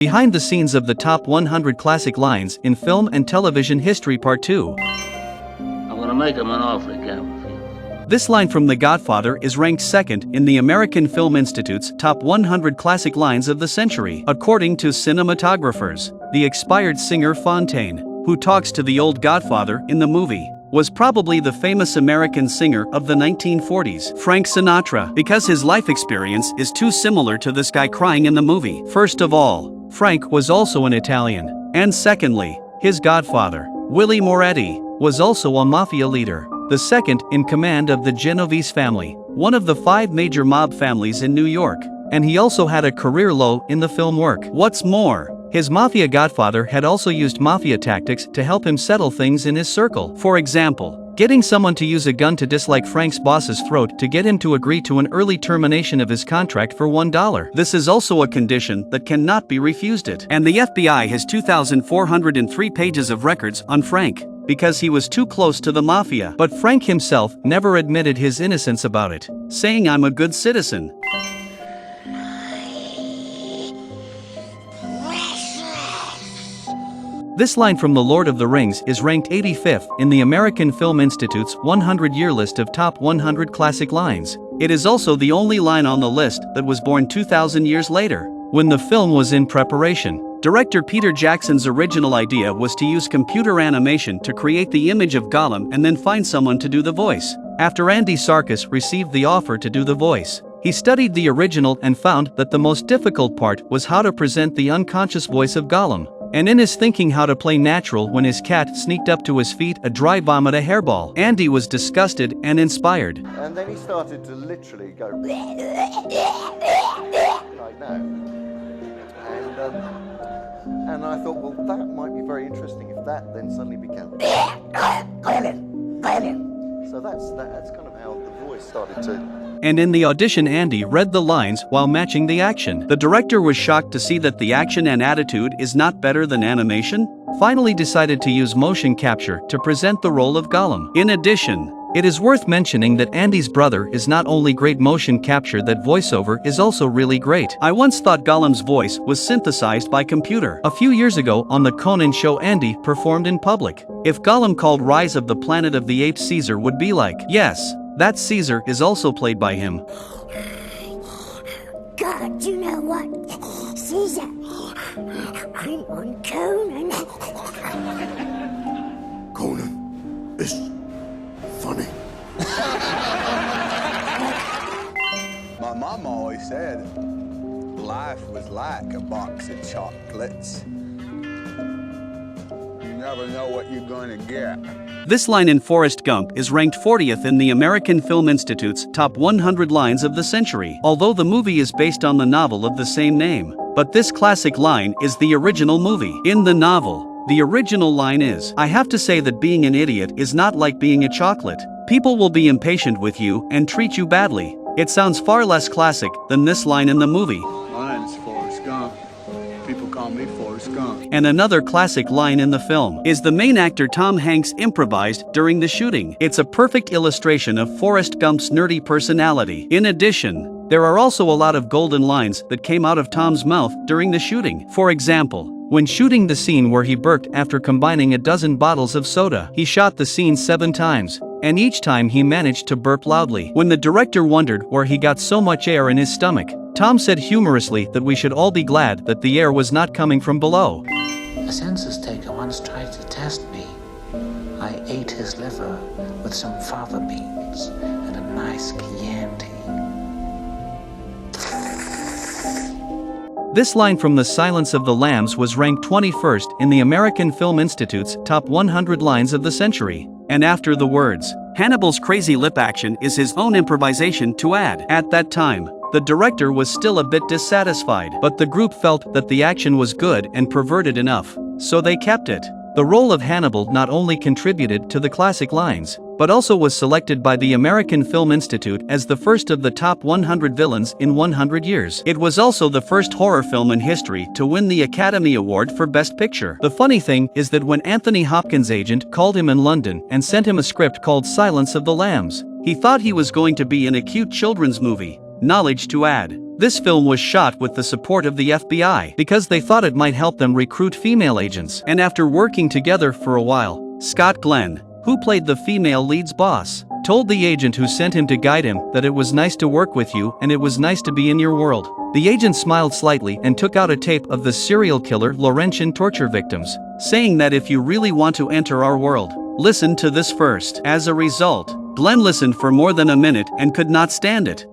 Behind the scenes of the top 100 classic lines in film and television history Part 2. I'm gonna make him an offer he can't refuse. This line from The Godfather is ranked second in the American Film Institute's top 100 classic lines of the century, according to cinematographers. The expired singer Fontaine, who talks to the old Godfather in the movie, was probably the famous American singer of the 1940s, Frank Sinatra, because his life experience is too similar to this guy crying in the movie. First of all, Frank was also an Italian, and secondly, his godfather, Willie Moretti, was also a mafia leader, the second in command of the Genovese family, one of the 5 major mob families in New York, and he also had a career low in the film work. What's more, his mafia godfather had also used mafia tactics to help him settle things in his circle. For example, getting someone to use a gun to dislike Frank's boss's throat to get him to agree to an early termination of his contract for $1. This is also a condition that cannot be refused. And the FBI has 2,403 pages of records on Frank, because he was too close to the mafia. But Frank himself never admitted his innocence about it, saying, "I'm a good citizen." This line from The Lord of the Rings is ranked 85th in the American Film Institute's 100-year list of top 100 classic lines. It is also the only line on the list that was born 2,000 years later, when the film was in preparation. Director Peter Jackson's original idea was to use computer animation to create the image of Gollum and then find someone to do the voice. After Andy Serkis received the offer to do the voice, he studied the original and found that the most difficult part was how to present the unconscious voice of Gollum. And in his thinking how to play natural when his cat sneaked up to his feet a dry vomit a hairball, Andy was disgusted and inspired. And then he started to literally go like that. And I thought, well, that might be very interesting if that then suddenly became so that's kind of how the voice started to. And in the audition, Andy read the lines while matching the action. The director was shocked to see that the action and attitude is not better than animation, finally decided to use motion capture to present the role of Gollum. In addition, it is worth mentioning that Andy's brother is not only great motion capture, that voiceover is also really great. I once thought Gollum's voice was synthesized by computer. A few years ago on the Conan show, Andy performed in public. If Gollum called Rise of the Planet of the Apes Caesar would be like, yes, that Caesar is also played by him. God, you know what? Caesar, I'm on Conan. Conan is funny. My mom always said life was like a box of chocolates. You never know what you're gonna get. This line in Forrest Gump is ranked 40th in the American Film Institute's top 100 lines of the century, although the movie is based on the novel of the same name. But this classic line is the original movie. In the novel, the original line is, "I have to say that being an idiot is not like being a chocolate. People will be impatient with you and treat you badly." It sounds far less classic than this line in the movie. My name's Forrest Gump. People call me Forrest Gump. And another classic line in the film is the main actor Tom Hanks improvised during the shooting. It's a perfect illustration of Forrest Gump's nerdy personality. In addition, there are also a lot of golden lines that came out of Tom's mouth during the shooting. For example, when shooting the scene where he burped after combining a dozen bottles of soda, he shot the scene 7 times, and each time he managed to burp loudly. When the director wondered where he got so much air in his stomach, Tom said humorously that we should all be glad that the air was not coming from below. A census taker once tried to test me. I ate his liver with some fava beans and a nice Chianti. This line from The Silence of the Lambs was ranked 21st in the American Film Institute's top 100 lines of the century. And after the words, Hannibal's crazy lip action is his own improvisation to add. At that time, the director was still a bit dissatisfied, but the group felt that the action was good and perverted enough, so they kept it. The role of Hannibal not only contributed to the classic lines, but also was selected by the American Film Institute as the first of the top 100 villains in 100 years. It was also the first horror film in history to win the Academy Award for Best Picture. The funny thing is that when Anthony Hopkins' agent called him in London and sent him a script called Silence of the Lambs, he thought he was going to be in a cute children's movie. Knowledge to add, This film was shot with the support of the FBI because they thought it might help them recruit female agents. And after working together for a while, Scott Glenn, who played the female lead's boss, told the agent who sent him to guide him that it was nice to work with you and it was nice to be in your world. The agent smiled slightly and took out a tape of the serial killer Laurentian torture victims, saying that if you really want to enter our world, listen to this first. As a result, Glenn listened for more than a minute and could not stand it.